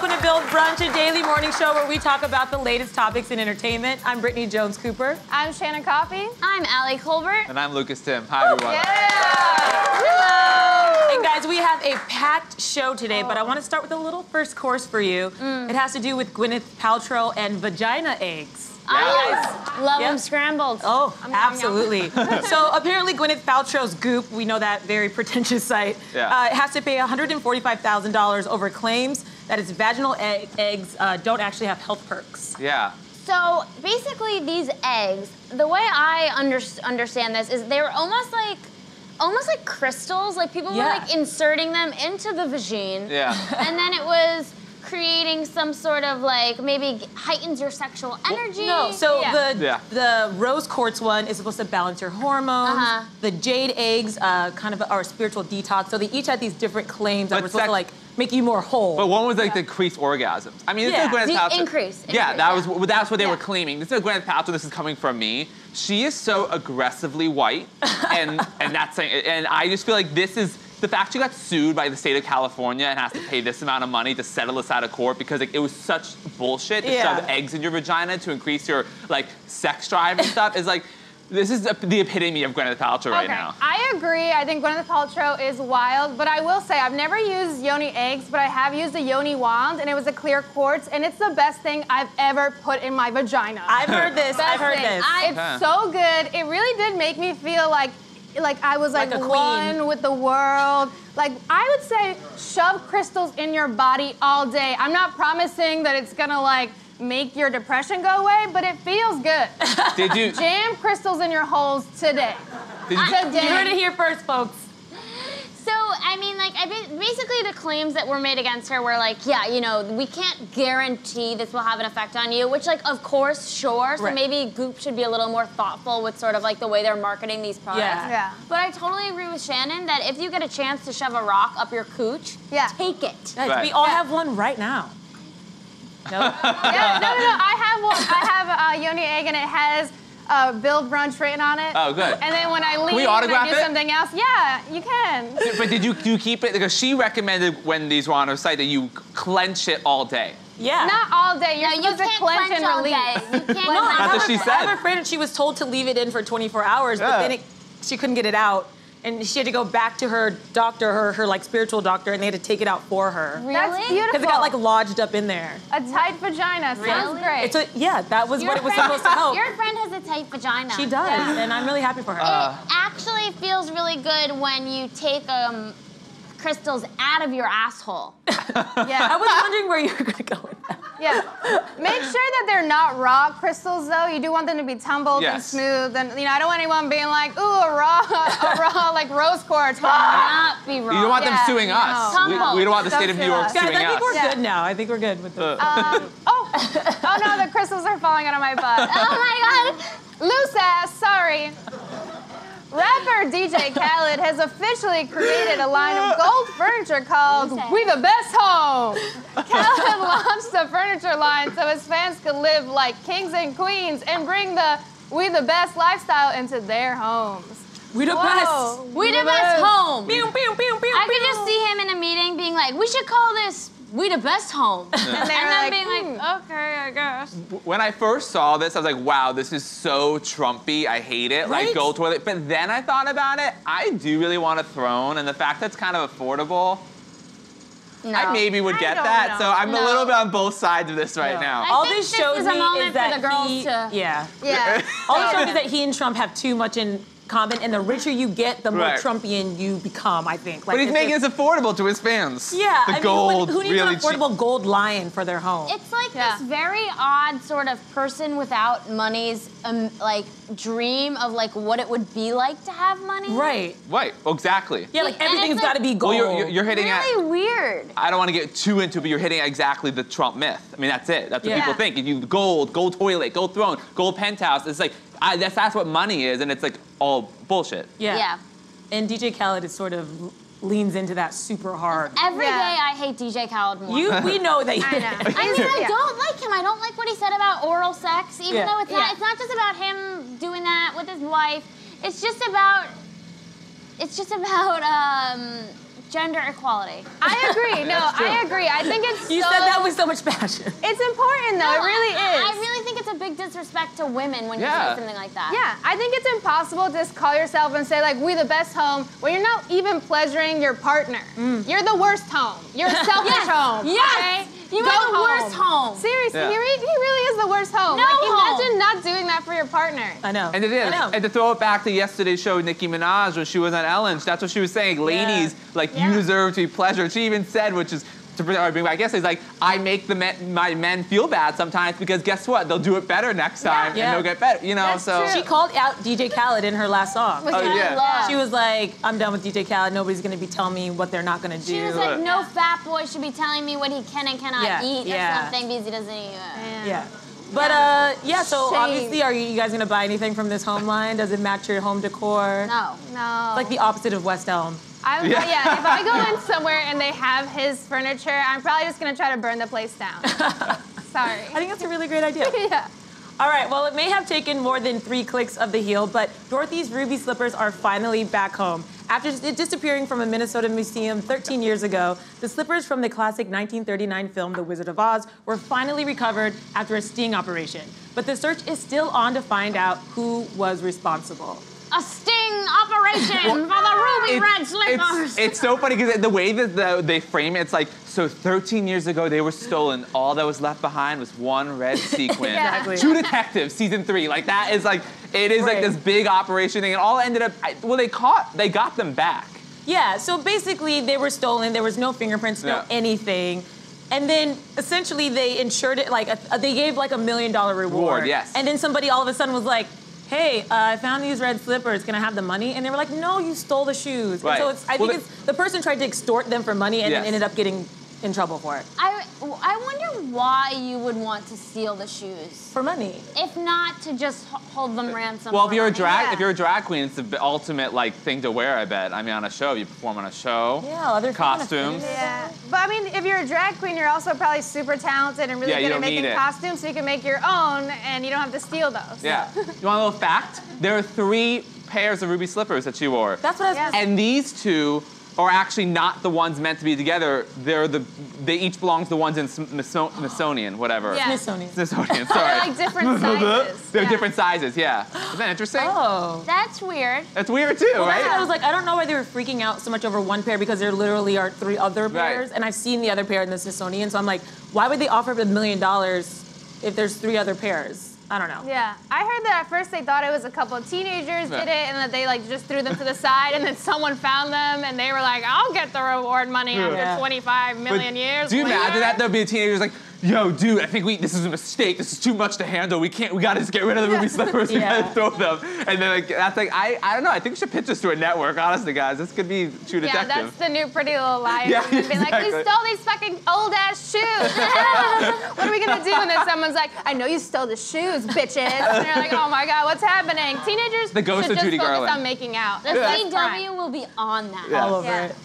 welcome to Build Brunch, a daily morning show where we talk about the latest topics in entertainment. I'm Brittany Jones-Cooper. I'm Shannon Coffey. I'm Allie Colbert. And I'm Lucas Tim. Hi, everyone. Yeah! Hello! And guys, we have a packed show today, but I want to start with a little first course for you. It has to do with Gwyneth Paltrow and vagina eggs. I love them scrambled. Oh, absolutely. So apparently Gwyneth Paltrow's Goop, we know that very pretentious site, has to pay $145,000 over claims that its vaginal eggs don't actually have health perks. Yeah. So basically these eggs, the way I understand this is they were almost like crystals. Like people were like inserting them into the vagine. Yeah. And then it was creating some sort of like maybe heightens your sexual energy. No, so the rose quartz one is supposed to balance your hormones. The jade eggs kind of are a spiritual detox. So they each had these different claims that were supposed to like make you more whole. But one was like the increased orgasms. I mean, this is Gwyneth Paltrow. Increase. Yeah, that's what they were claiming. This is Gwyneth Paltrow. This is coming from me. She is so aggressively white, and that's saying, and I just feel like this is. The fact she got sued by the state of California and has to pay this amount of money to settle this out of court because like, it was such bullshit to shove eggs in your vagina to increase your like sex drive and stuff is like, this is the epitome of Gwyneth Paltrow right now. I agree. I think Gwyneth Paltrow is wild, but I will say I've never used yoni eggs, but I have used a yoni wand, and it was a clear quartz, and it's the best thing I've ever put in my vagina. I've heard this. I've heard this. It's so good. It really did make me feel like I was like one with the world. Like I would say shove crystals in your body all day. I'm not promising that it's gonna like make your depression go away, but it feels good. Did you jam crystals in your holes today? You heard it here first, folks. So, I mean, like, basically the claims that were made against her were like, yeah, you know, we can't guarantee this will have an effect on you, which, like, of course, sure. So maybe Goop should be a little more thoughtful with sort of, like, the way they're marketing these products. Yeah. But I totally agree with Shannon that if you get a chance to shove a rock up your cooch, take it. Guys, we all have one right now. No? No. I have one. I have a yoni egg, and it has Build Brunch written on it. Oh, good. And then when I leave we and autograph I do something else, yeah, you can. But do you keep it? Because she recommended when these were on her site that you clench it all day. Yeah. Not all day. You're supposed to clench and all release. day. You can't That's what she said. I'm afraid that she was told to leave it in for 24 hours, but then she couldn't get it out. And she had to go back to her doctor, her like spiritual doctor, and they had to take it out for her. Really? That's beautiful. Because it got like lodged up in there. A tight vagina. Sounds great. That was what it was supposed to help. Your friend has a tight vagina. She does, and I'm really happy for her. It actually feels really good when you take crystals out of your asshole. Yeah. I was wondering where you were gonna go with that. Yeah. Make sure that they're not raw crystals, though. You do want them to be tumbled and smooth. And you know, I don't want anyone being like, ooh, a raw like rose quartz. Not be raw. You don't want them suing us. We don't want the state of New York suing us. Guys, I think we're good now. I think we're good with this. Oh no, the crystals are falling out of my butt. Oh my God. Loose ass, sorry. Rapper DJ Khaled has officially created a line of gold furniture called We the Best Home. Khaled launched a furniture line so his fans could live like kings and queens and bring the We the Best lifestyle into their homes. We the best. We the best home. Pew, pew, pew, pew, I could just see him in a meeting being like, we should call this We the Best Home. And then being like, okay, I guess. When I first saw this, I was like, wow, this is so Trumpy. I hate it. Right? Like, go toilet. But then I thought about it. I do really want a throne, and the fact that it's kind of affordable, I maybe would get that. So I'm a little bit on both sides of this right now. All this shows me is that for the girls to... Yeah. All this shows me is that he and Trump have too much in common, and the richer you get, the more Trumpian you become, I think. Like, But he's making this affordable to his fans. Yeah, the gold, who needs really an affordable gold lion for their home? It's like this very odd sort of person without money's like dream of like what it would be like to have money. Right. Right, exactly. Yeah, like everything's got to be gold. Well, you're hitting really weird. I don't want to get too into it, but you're hitting at exactly the Trump myth. I mean, that's it. That's what people think. You gold toilet, gold throne, gold penthouse. It's like, that's what money is, and it's like all bullshit. Yeah. And DJ Khaled is sort of leans into that super hard. Every day I hate DJ Khaled more. We know that you I know. I mean, I don't like him. I don't like what he said about oral sex, even though it's not just about him doing that with his wife. It's just about gender equality. I agree. No, I agree. agree. I think it's You said that with so much passion. It's important, though. It really is. I really think it's a big disrespect to women when you say something like that. Yeah, I think it's impossible to just call yourself and say, like, we the best home when you're not even pleasuring your partner. You're the worst home. You're a selfish home. Yes. Okay? You are the worst home. Seriously, he really is the worst home. No like, home. imagine not doing that for your partner. I know. And to throw it back to yesterday's show, Nicki Minaj, when she was on Ellen, that's what she was saying. Ladies, like, you deserve to be pleasured. She even said, which is, to bring back yesterday, like, I make my men feel bad sometimes because guess what? They'll do it better next time and they'll get better, you know? That's true. She called out DJ Khaled in her last song. Yeah. She was like, I'm done with DJ Khaled. Nobody's gonna be telling me what they're not gonna do. She was like, no fat boy should be telling me what he can and cannot eat or something because he doesn't eat. But so obviously, are you guys gonna buy anything from this home line? Does it match your home decor? No. It's like the opposite of West Elm. If I go in somewhere and they have his furniture, I'm probably just gonna try to burn the place down. Sorry. I think that's a really great idea. Yeah. All right, well, it may have taken more than 3 clicks of the heel, but Dorothy's ruby slippers are finally back home. After disappearing from a Minnesota museum 13 years ago, the slippers from the classic 1939 film, The Wizard of Oz, were finally recovered after a sting operation. But the search is still on to find out who was responsible. A sting operation for the ruby red slippers. It's so funny because the way that they frame it, it's like, so 13 years ago they were stolen. All that was left behind was one red sequin. Exactly. True Detective season 3, like that is like, it is like this big operation thing, and all ended up. They got them back. Yeah. So basically, they were stolen. There was no fingerprints, no anything. And then essentially they insured it, like they gave like $1 million reward. Yes. And then somebody all of a sudden was like, hey, I found these red slippers. Can I have the money? And they were like, no, you stole the shoes. Right. And so I think the person tried to extort them for money and then ended up getting in trouble for it. I wonder why you would want to steal the shoes. For money. If not to just hold them ransom. Well, if you're a drag queen, it's the ultimate like thing to wear, I bet. I mean, on a show, you perform on a show. Yeah, other costumes. Yeah, but I mean, if you're a drag queen, you're also probably super talented and really good at making costumes, so you can make your own, and you don't have to steal those. Yeah. You want a little fact? There are 3 pairs of ruby slippers that she wore. That's what I was And these 2 are actually not the ones meant to be together. They each belong to the ones in Smithsonian, whatever. Yeah. Smithsonian. Sorry. They're like different sizes. They're different sizes, yeah. Isn't that interesting? Oh. That's weird. That's weird too, right? That's what I was like, I don't know why they were freaking out so much over one pair because there literally are 3 other pairs. And I've seen the other pair in the Smithsonian, so I'm like, why would they offer $1 million if there's 3 other pairs? I don't know. Yeah, I heard that at first they thought it was a couple of teenagers did it and that they like just threw them to the side and then someone found them and they were like, I'll get the reward money after 25 million years. Do you imagine that? There'll be a teenager's like, yo, dude, I think this is a mistake. This is too much to handle. We gotta just get rid of the ruby slippers. We gotta throw them. And then like, that's like, I don't know. I think we should pitch this to a network, honestly, guys. This could be True Detective. Yeah, that's the new Pretty Little Liars. Yeah, and be like, we stole these fucking old ass shoes. What are we gonna do? And then someone's like, I know you stole the shoes, bitches. And they're like, oh my God, what's happening? Teenagers the ghost should of just Judy focus Garland. on making out. The CW will be on that. All over it.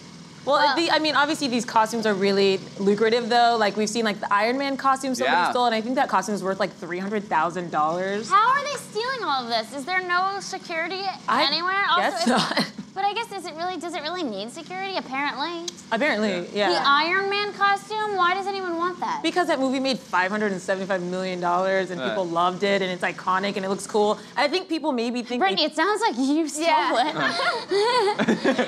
Well, I mean, obviously these costumes are really lucrative, though. Like we've seen, like the Iron Man costume somebody stole, and I think that costume is worth like $300,000. How are they stealing all of this? Is there no security anywhere? Guess not. But I guess does it really need security? Apparently. Apparently, yeah. The Iron Man costume. Why does anyone want that? Because that movie made $575 million, and people loved it, and it's iconic, and it looks cool. I think people maybe think. Brittany, it sounds like you stole it.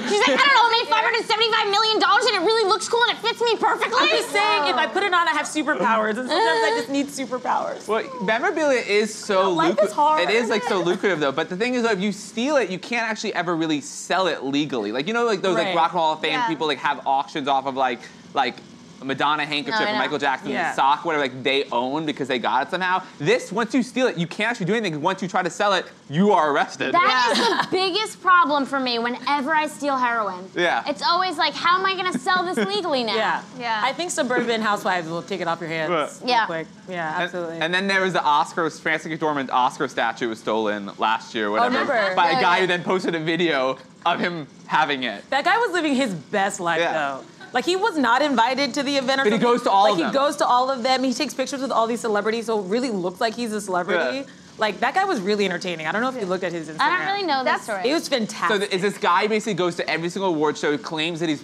She's like, I don't know, it made $575 million, and it really looks cool, and it fits me perfectly. I'm just saying, if I put it on, I have superpowers, and sometimes I just need superpowers. Well, memorabilia is so life is hard. It is like so lucrative though. But the thing is, though, if you steal it, you can't actually ever really sell it legally. Like, you know, like those like Rock and Roll of Fame people like have auctions off of like Madonna handkerchief or Michael Jackson's sock, whatever, like they own because they got it somehow. This, once you steal it, you can't actually do anything. Once you try to sell it, you are arrested. That is the biggest problem for me whenever I steal heroin. Yeah. It's always like, how am I gonna sell this legally now? Yeah. I think Suburban Housewives will take it off your hands real quick. Yeah, absolutely. And then there was the Francis McDormand Oscar statue was stolen last year, whatever, by a guy who then posted a video of him having it. That guy was living his best life, though. Like, he was not invited to the event or something. But he goes to all of them. He goes to all of them. He takes pictures with all these celebrities, so it really looks like he's a celebrity. Like, that guy was really entertaining. I don't know if you looked at his Instagram. I don't really know that story. It was fantastic. So is this guy basically goes to every single award show, claims that he's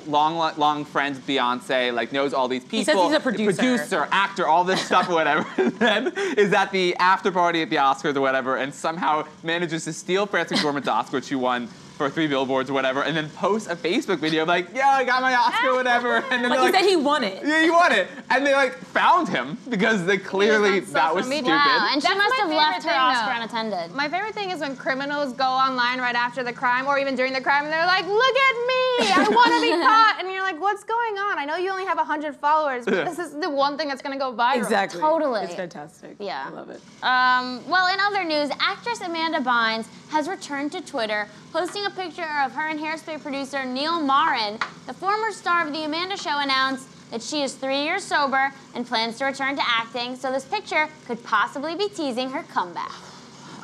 long friends with Beyonce, like knows all these people. He says he's a producer. Actor, all this stuff or whatever. And then is at the after party at the Oscars or whatever, and somehow manages to steal Frances McDormand's Oscar, which she won for 3 billboards or whatever, and then post a Facebook video like, yeah, I got my Oscar or whatever. And then he said he won it. Yeah, he won it. And they found him because they clearly, that was stupid. Wow, and she must have left her Oscar though. unattended. My favorite thing is when criminals go online right after the crime or even during the crime and they're like, look at me, I want to be caught. And you're like, what's going on? I know you only have 100 followers, but this is the one thing that's going to go viral. Exactly. Totally. It's fantastic. Yeah. I love it. Well, in other news, actress Amanda Bynes has returned to Twitter, posting a picture of her and Hairspray producer Neil Marin. The former star of The Amanda Show announced that she is 3 years sober and plans to return to acting, so this picture could possibly be teasing her comeback.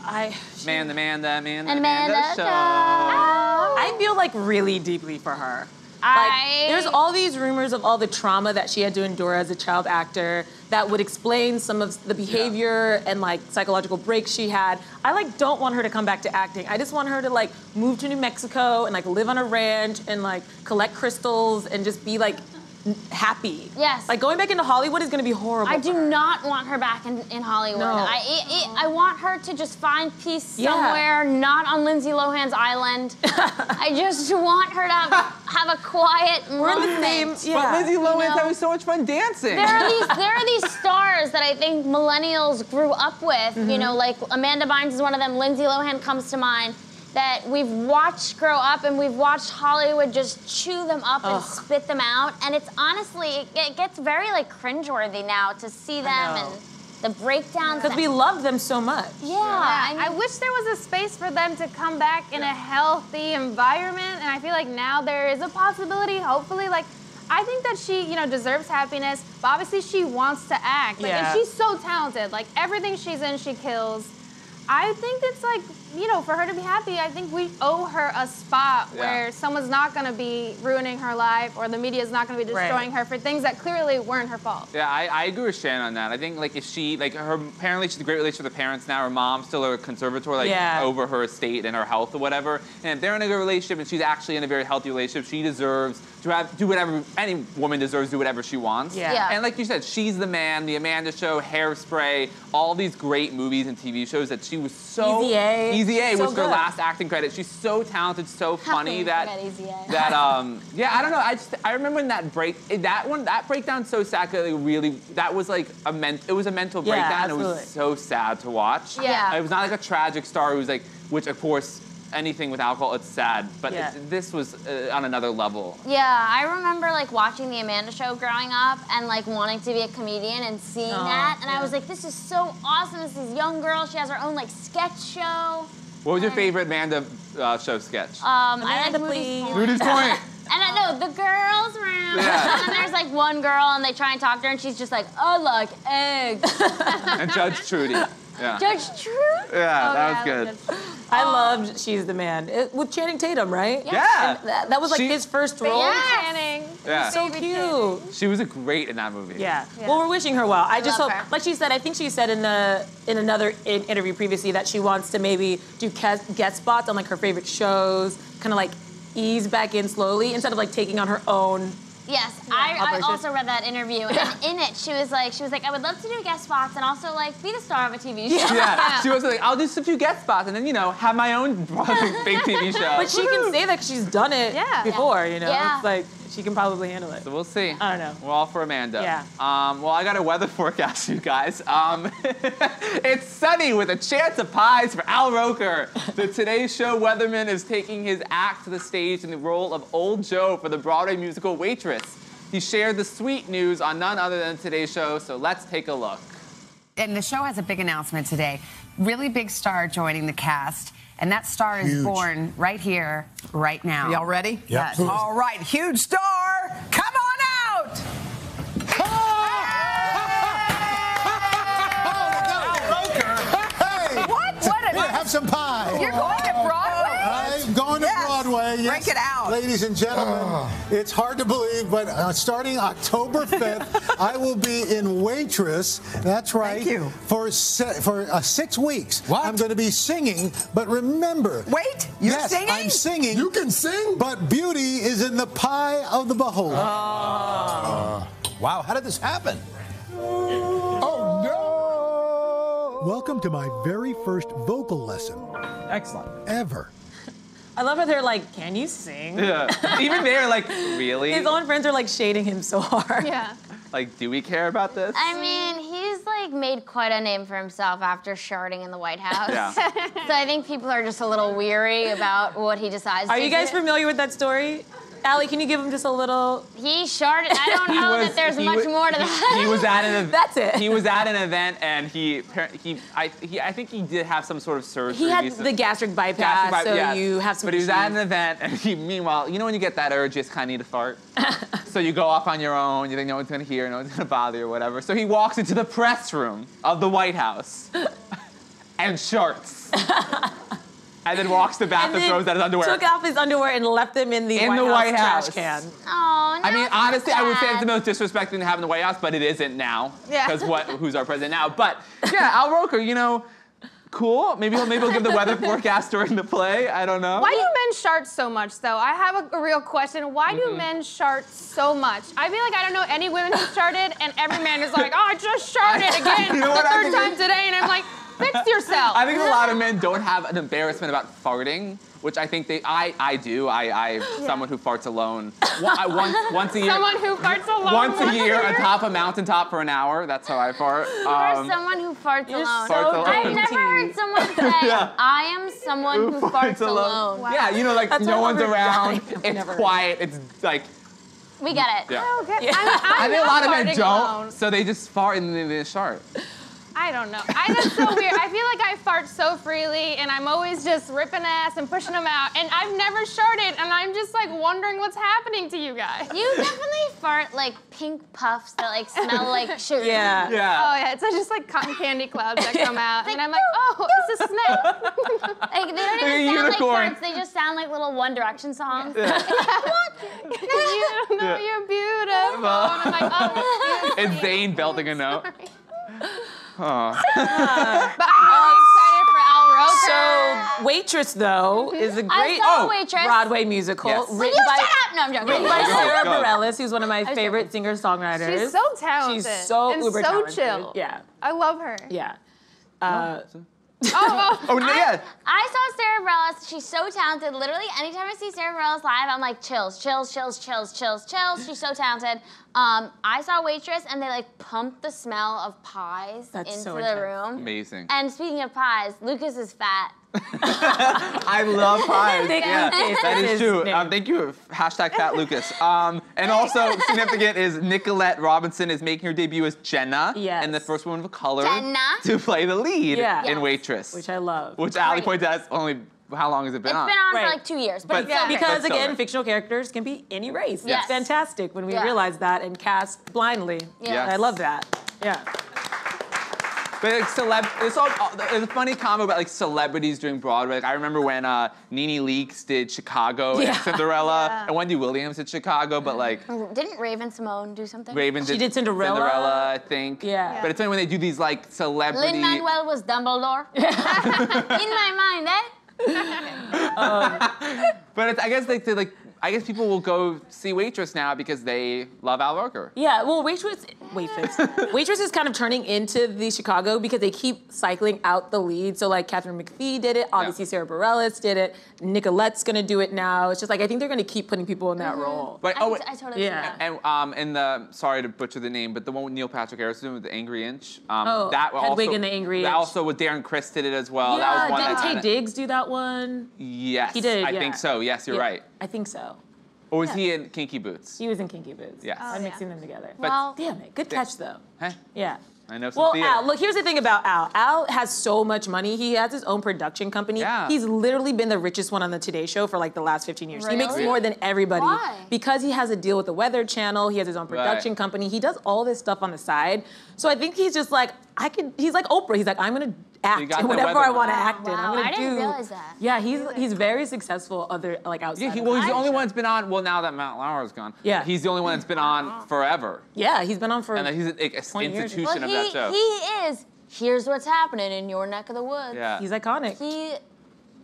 Amanda Show. I feel like really deeply for her. There's all these rumors of all the trauma that she had to endure as a child actor that would explain some of the behavior and psychological breaks she had. I don't want her to come back to acting. I just want her to move to New Mexico and live on a ranch and collect crystals and just be happy. Yes. Going back into Hollywood is going to be horrible. I do not want her back in Hollywood. No. I want her to just find peace somewhere, not on Lindsay Lohan's island. I just want her to have a quiet moment. We're the same. Yeah. But Lindsay Lohan's having so much fun dancing. There are these stars that I think millennials grew up with. You know, Amanda Bynes is one of them. Lindsay Lohan comes to mind. That we've watched grow up and we've watched Hollywood just chew them up and spit them out. And it's honestly, it gets very cringeworthy now to see them and the breakdowns. Because we love them so much. Yeah. I wish there was a space for them to come back in a healthy environment. And I feel like now there is a possibility, hopefully, I think that she, deserves happiness, but obviously she wants to act. And she's so talented. Everything she's in, she kills. I think it's for her to be happy, I think we owe her a spot where someone's not going to be ruining her life or the media is not going to be destroying her for things that clearly weren't her fault. Yeah, I agree with Shannon on that. I think if she, apparently she's a great relationship with her parents now. Her mom's still a conservator, over her estate and her health or whatever. And if they're in a good relationship and she's actually in a very healthy relationship, she deserves to do whatever, any woman deserves to do whatever she wants. Yeah. And like you said, She's the Man, The Amanda Show, Hairspray, all these great movies and TV shows that she was so... Easy A was her last acting credit. She's so talented, so funny that I don't know. I remember when that breakdown so sad. That was it was a mental breakdown. Absolutely. It was so sad to watch. Yeah. It was not a tragic story. It was which of course anything with alcohol, it's sad. But this was on another level. Yeah, I remember watching The Amanda Show growing up and wanting to be a comedian and seeing that, and I was this is so awesome. This is young girl. She has her own sketch show. What was your favorite Amanda Show sketch? I like Moody's Point. And I know the girls room. Yeah. And then there's one girl and they try and talk to her and she's just I like eggs. And Judge Trudy. Yeah. Judge Trudy? Yeah, that was good. I loved She's the Man. With Channing Tatum, right? Yeah. And that was his first role. Channing. Yeah. So cute. She was great in that movie. Yeah. Well, we're wishing her well. I just hope, like she said, I think she said in another interview previously that she wants to maybe do guest spots on her favorite shows, kind of ease back in slowly instead of taking on her own. Yes, I also read that interview, and in it, she was like, I would love to do guest spots and also be the star of a TV show. Yeah. She was I'll do a few guest spots and then have my own big TV show. But she can say that she's done it before, It's she can probably handle it. So we'll see. I don't know. We're all for Amanda. Yeah. Well, I got a weather forecast for you guys. It's sunny with a chance of pies for Al Roker. The Today Show weatherman is taking his act to the stage in the role of Old Joe for the Broadway musical Waitress. He shared the sweet news on none other than Today's Show, so let's take a look. And the show has a big announcement today. Really big star joining the cast. And that star is born right here, right now. Y'all ready? Yep. Yes. All right, huge star, come on out! What? Have some pie. You're going to Broadway? I'm going to Broadway, yes. Break it out. Ladies and gentlemen, it's hard to believe, but starting October 5th, I will be in Waitress. That's right. Thank you. For 6 weeks. What? I'm going to be singing, but remember. Wait, you're singing? I'm singing. You can sing? But beauty is in the pie of the beholder. Wow, how did this happen? Oh, no! Welcome to my very first vocal lesson. Excellent. Ever. I love how they're like, can you sing? Yeah. Even they're like, really? His own friends are like shading him so hard. Yeah. Like, do we care about this? I mean, he's like made quite a name for himself after sharding in the White House. Yeah. So I think people are just a little weary about what he decides Are to you guys do. familiar with that story? Allie, can you give him just a little? He sharded. I don't know that there's much more to that. He was at an event. That's it. He was at an event, and I think he did have some sort of surgery. He had the gastric bypass, so yes. you have some But he was at an issues. event, and meanwhile, you know when you get that urge, you just kind of need to fart? So you go off on your own, you think no one's gonna hear, no one's gonna bother you or whatever. So he walks into the press room of the White House and sharts. And then walks to the bathroom, throws out his underwear. Took off his underwear and left them in the White House trash can. Oh, no. I mean, honestly, I would say it's the most disrespecting thing to have in the White House, but it isn't now. Yeah. Because who's our president now? But yeah, Al Roker, you know, cool. Maybe he'll give the weather forecast during the play. I don't know. Why do men shart so much, though? I have a real question. Why do men shart so much? I feel like I don't know any women who sharted, and every man is like, oh, I just sharted again You know for what the I third think time today, and I'm like, fix yourself. I think a lot of men don't have an embarrassment about farting, which I think I do. Someone who farts alone. Once a year. Someone who farts alone. Once a year atop a mountaintop for an hour. That's how I fart. For someone who farts alone. Farts alone. I've never heard someone say, Yeah. I am someone who farts alone. Wow. Yeah, you know, like That's no what one's we're around. dying. It's Never. quiet. It's like. We get it. Yeah. Okay. Yeah. I think a lot of men farting don't, alone. so they just fart and then they shart. I don't know. That's so weird. I feel like I fart so freely, and I'm always just ripping ass and pushing them out, and I've never sharted, and I'm just like wondering what's happening to you guys. You definitely fart like pink puffs that like smell like sugar. Yeah. Yeah. Oh yeah, it's just like cotton candy clouds that come out, and I'm like, oh, it's a snake. Like, they don't Like a even sound unicorn. like farts, they just sound like little One Direction songs. You know you're beautiful. And I'm like, oh, It's Zayn belting a note. Oh. but I'm really excited for Al Roker. So Waitress, though, is a great saw Waitress. Broadway musical Yes. Will written you by, shut up? No, I'm joking. written by Go, Sarah go. Bareilles, who's one of my favorite singer-songwriters. She's so talented. She's so and uber so talented. chill. Yeah, I love her. yeah. Oh, yeah. I saw Sarah Bareilles. She's so talented. Literally, anytime I see Sarah Bareilles live, I'm like, chills, chills, chills, chills, chills, chills. She's so talented. I saw Waitress, and they like pumped the smell of pies That's into so the intense. room. Amazing. And speaking of pies, Lucas is fat. I love pies. Thick Yeah, Lucas, that that's is his true. name. Thank you. Hashtag Fat Lucas. And also significant is Nicolette Robinson is making her debut as Jenna, Yes. and the first woman of color Jenna. to play the lead Yeah. in Yes. Waitress. Which I love. Which Ali Great. points out is only how long has it been It's on? been on Right. for like 2 years, but But- it's still Yeah. great. Because That's so again, right. fictional characters can be any race. Yes. It's fantastic when we Yeah. realize that and cast blindly. Yes. I love that. Yeah. But like there's a funny comment about like celebrities doing Broadway. Like, I remember when Nene Leakes did Chicago Yeah. and Cinderella, and Wendy Williams did Chicago, but like Didn't Raven Simone do something? Raven She did Cinderella. I think. Yeah. But it's funny when they do these like celebrity. Lin-Manuel was Dumbledore. In my mind, eh? But it's, I guess I guess people will go see Waitress now because they love Al Roker. Yeah, well, Waitress is kind of turning into the Chicago because they keep cycling out the lead. So like Catherine McPhee did it, obviously Sarah Bareilles did it, Nicolette's gonna do it now. It's just like I think they're gonna keep putting people in that role. But I totally see Yeah. that. and in the sorry to butcher the name, but the one with Neil Patrick Harris with the Angry Inch. Oh, that Hedwig also, and the Angry That Inch. also with Darren Criss did it as well. Yeah, that was one didn't that Taye kinda, Diggs do that one? Yes, He did, I yeah. think so. Yes, you're Yeah, right. I think so. Or was he in Kinky Boots? He was in Kinky Boots. Yes. I'm mixing them together. But- Well, Damn it, good catch though. Huh? Yeah. I know some Well, theater. Al, look, here's the thing about Al. Al has so much money. He has his own production company. Yeah. He's literally been the richest one on the Today Show for like the last 15 years. He makes Really? more than everybody. Why? Because he has a deal with the Weather Channel. He has his own production company. He does all this stuff on the side. So I think he's just like, he's like Oprah. He's like, I'm gonna act in whatever I want to act in. Wow, I didn't realize that. Yeah, he's very successful outside. Yeah, well, he's the only one that's been on. Well, now that Matt Lauer's gone, yeah, he's the only one that's been on forever. Yeah, he's been on for. And he's an institution of that show. He is. Here's what's happening in your neck of the woods. Yeah, he's iconic. He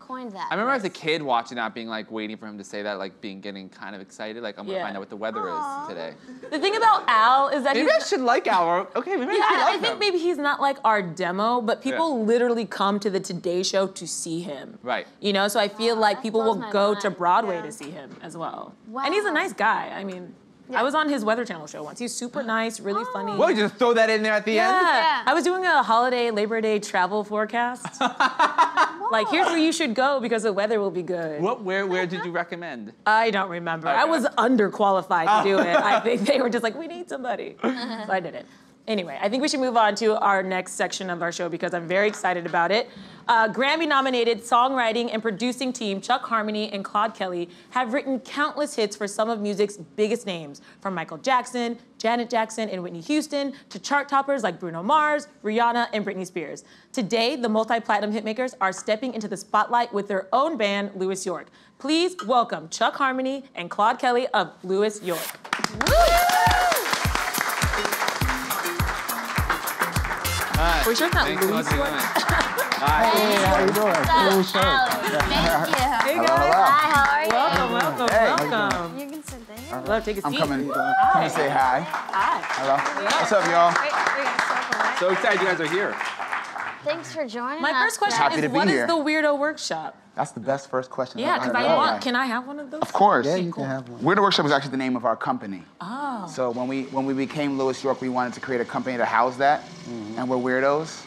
coined that. I remember as a kid watching that, being like waiting for him to say that, like getting kind of excited, like I'm gonna find out what the weather is today. The thing about Al is that maybe I should like Al. Okay, maybe I think maybe he's not like our demo, but people literally come to the Today Show to see him. Right. You know, so I feel like people will go to Broadway to see him as well. Wow. And he's a nice guy. I mean. Yeah. I was on his Weather Channel show once. He's super nice, really funny. What, you just throw that in there at the end? Yeah. I was doing a holiday Labor Day travel forecast. Like, here's where you should go because the weather will be good. Where did you recommend? I don't remember. Okay. I was underqualified to do it. I think they were just like, we need somebody. So I did it. Anyway, I think we should move on to our next section of our show because I'm very excited about it. Grammy-nominated songwriting and producing team Chuck Harmony and Claude Kelly have written countless hits for some of music's biggest names, from Michael Jackson, Janet Jackson, and Whitney Houston, to chart toppers like Bruno Mars, Rihanna, and Britney Spears. Today, the multi-platinum hitmakers are stepping into the spotlight with their own band, Louis York. Please welcome Chuck Harmony and Claude Kelly of Louis York. Woo! We're sure it's not Louis York. Hi. Hey, how you doing? Thank you. Hey guys. Hi, how are you? Welcome. You can sit there. Hello, take a seat. I'm coming to say hi. Hi. Hello. What's up, y'all? So excited you guys are here. Thanks for joining us. My first question is, what is the Weirdo Workshop? That's the best first question. Yeah, because can I have one of those? Of course. Yeah, you can have one. Weirdo Workshop is actually the name of our company. Oh. So when we became Louis York, we wanted to create a company to house that, and we're weirdos,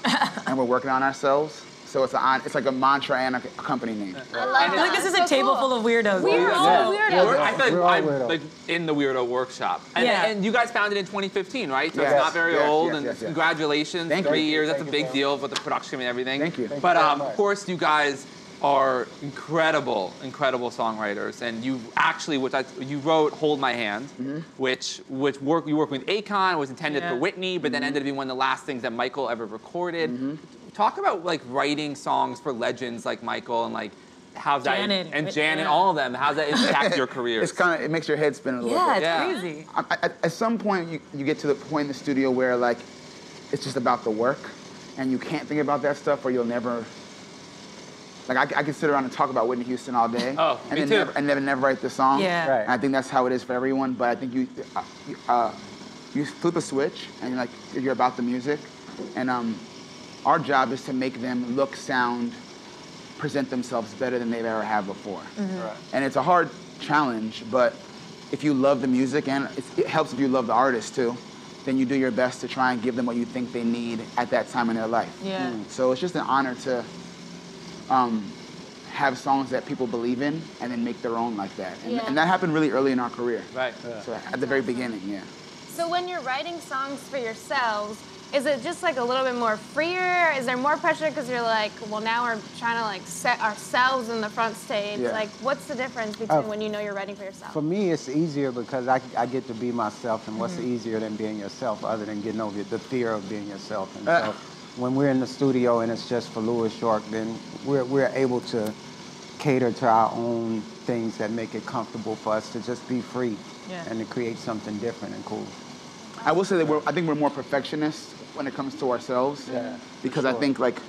and we're working on ourselves. So it's like a mantra and a company name. I feel like this is a table full of weirdos. We're all weirdos. I feel like I'm like in the Weirdo Workshop. And you guys founded in 2015, right? So it's not very old. And congratulations, 3 years. That's a big deal with the production and everything. Thank you. But of course, you guys are incredible songwriters. And you actually, you wrote "Hold My Hand," which you worked with Akon, was intended for Whitney, but then ended up being one of the last things that Michael ever recorded. Talk about like writing songs for legends like Michael and like how's that Janet, all of them. How's that impact your careers? It makes your head spin a little bit. Yeah, it's crazy. At some point, you get to the point in the studio where like it's just about the work, and you can't think about that stuff, or you'll never. Like I can sit around and talk about Whitney Houston all day, and never write the song. Yeah. Right. And I think that's how it is for everyone. But I think you flip a switch, and you're about the music, and our job is to make them look, sound, present themselves better than they've ever have before. And it's a hard challenge, but if you love the music, and it helps if you love the artist too, then you do your best to try and give them what you think they need at that time in their life. Yeah. So it's just an honor to have songs that people believe in and then make their own like that. And that happened really early in our career. Right. So at the very beginning, So when you're writing songs for yourselves, is it just like a little bit more freer? Is there more pressure because you're like, well, now we're trying to like set ourselves in the front stage? Yeah. Like, what's the difference between when you know you're writing for yourself? For me, it's easier because I get to be myself, and what's easier than being yourself other than getting over the fear of being yourself? And so when we're in the studio and it's just for Louis York, then we're able to cater to our own things that make it comfortable for us to just be free and to create something different and cool. I will say that I think we're more perfectionists when it comes to ourselves, because I think like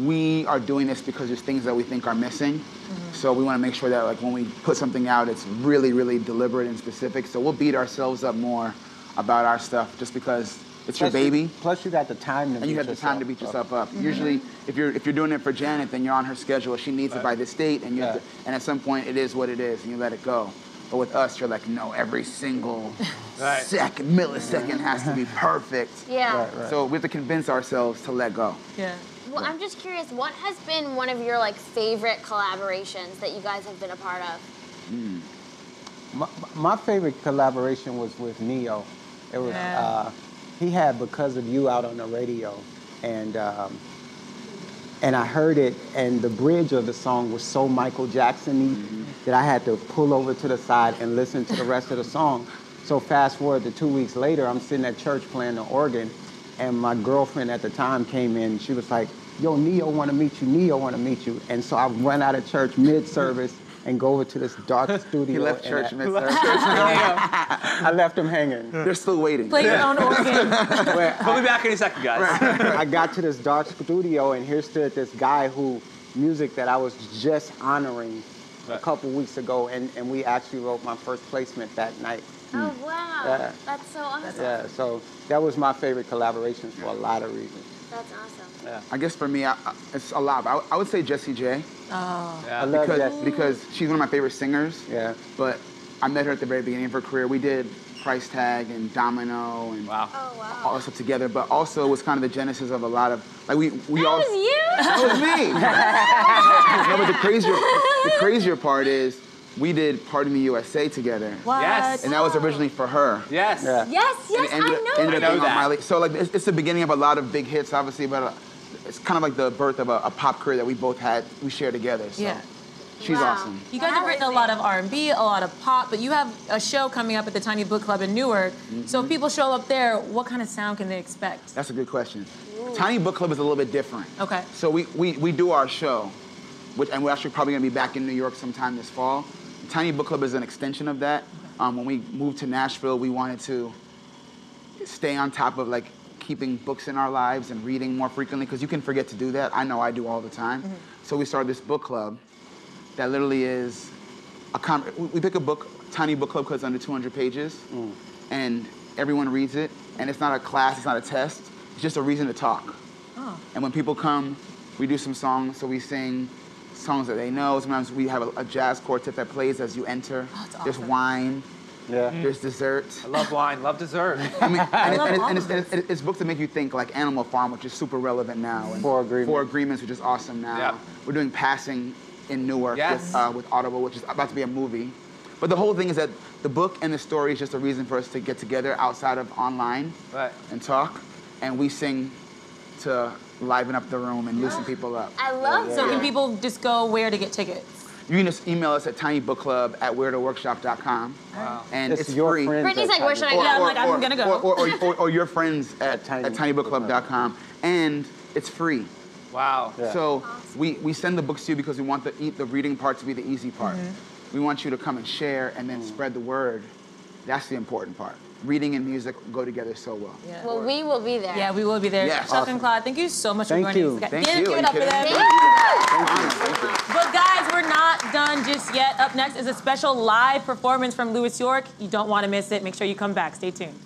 we are doing this because there's things that we think are missing. So we want to make sure that like when we put something out, it's really, really deliberate and specific. So we'll beat ourselves up more about our stuff just because it's your baby. Plus you got the time to beat yourself up. And you have the time to beat yourself up. Usually, if you're doing it for Janet, then you're on her schedule. She needs it by this date, and and at some point it is what it is, and you let it go. But with us, you're like, no, every single millisecond has to be perfect. So we have to convince ourselves to let go. Well, I'm just curious, what has been one of your like favorite collaborations that you guys have been a part of? My favorite collaboration was with Neo. It was he had "Because of You" out on the radio, and I heard it, and the bridge of the song was so Michael Jackson-y that I had to pull over to the side and listen to the rest of the song. So fast forward to 2 weeks later, I'm sitting at church playing the organ, and my girlfriend at the time came in. She was like, yo, Neo want to meet you. Neo want to meet you. And so I run out of church mid-service and go over to this dark studio. He left church mid-service. I left him hanging. They're still waiting. Play your own organ. We'll be back in a second, guys. I got to this dark studio, and here stood this guy who music that I was just honoring a couple weeks ago, and we actually wrote my first placement that night. Oh, wow. Yeah. That's so awesome. Yeah, so that was my favorite collaboration for a lot of reasons. That's awesome. Yeah. I guess for me, it's a lot. I would say Jessie J. Oh. Yeah. I love Jessie. Because she's one of my favorite singers. Yeah. But I met her at the very beginning of her career. We did Price Tag and Domino and all this stuff together. But also it was kind of the genesis of a lot of we all. That was you? That was me. No, but the crazier part is we did Pardon Me USA together. What? Yes. And that was originally for her. Yes. Yeah. Yes, I know that. So like it's the beginning of a lot of big hits, obviously, but it's kind of like the birth of a pop career that we both had, we share together. So. Yeah. She's awesome. You guys have written a lot of R&B, a lot of pop, but you have a show coming up at the Tiny Book Club in Newark. So if people show up there, what kind of sound can they expect? That's a good question. Tiny Book Club is a little bit different. Okay. So we do our show, and we're actually probably going to be back in New York sometime this fall. Tiny Book Club is an extension of that. When we moved to Nashville, we wanted to stay on top of like keeping books in our lives and reading more frequently, because you can forget to do that. I know I do all the time. So we started this book club that literally is we pick a book, Tiny Book Club, because it's under 200 pages, and everyone reads it, and it's not a class, it's not a test, it's just a reason to talk. Oh. And when people come, we do some songs, so we sing songs that they know. Sometimes we have a jazz quartet that plays as you enter. Oh, that's awesome. There's wine. Yeah. There's dessert. I love wine, love dessert. I mean, it's books that make you think, like Animal Farm, which is super relevant now. And Four Agreements, which is awesome now. Yeah. We're doing Passing in Newark with Audible, which is about to be a movie. But the whole thing is that the book and the story is just a reason for us to get together outside of online and talk. And we sing to liven up the room and loosen people up. I love that. So can people just go where to get tickets? You can just email us at tinybookclub@weirdoworkshop.com. Wow. And it's free. Brittany's like, where should I go? Yeah, I'm like, I'm gonna go. Or your friends at tinybookclub.com. And it's free. Wow. Yeah. So we send the books to you because we want the reading part to be the easy part. We want you to come and share and then spread the word. That's the important part. Reading and music go together so well. Yeah. Well, we will be there. Yeah, we will be there. Yes. Chuck and Claude, thank you so much for joining us. Thank you. Give it up for them. Thank you. But guys, we're not done just yet. Up next is a special live performance from Louis York. You don't want to miss it. Make sure you come back. Stay tuned.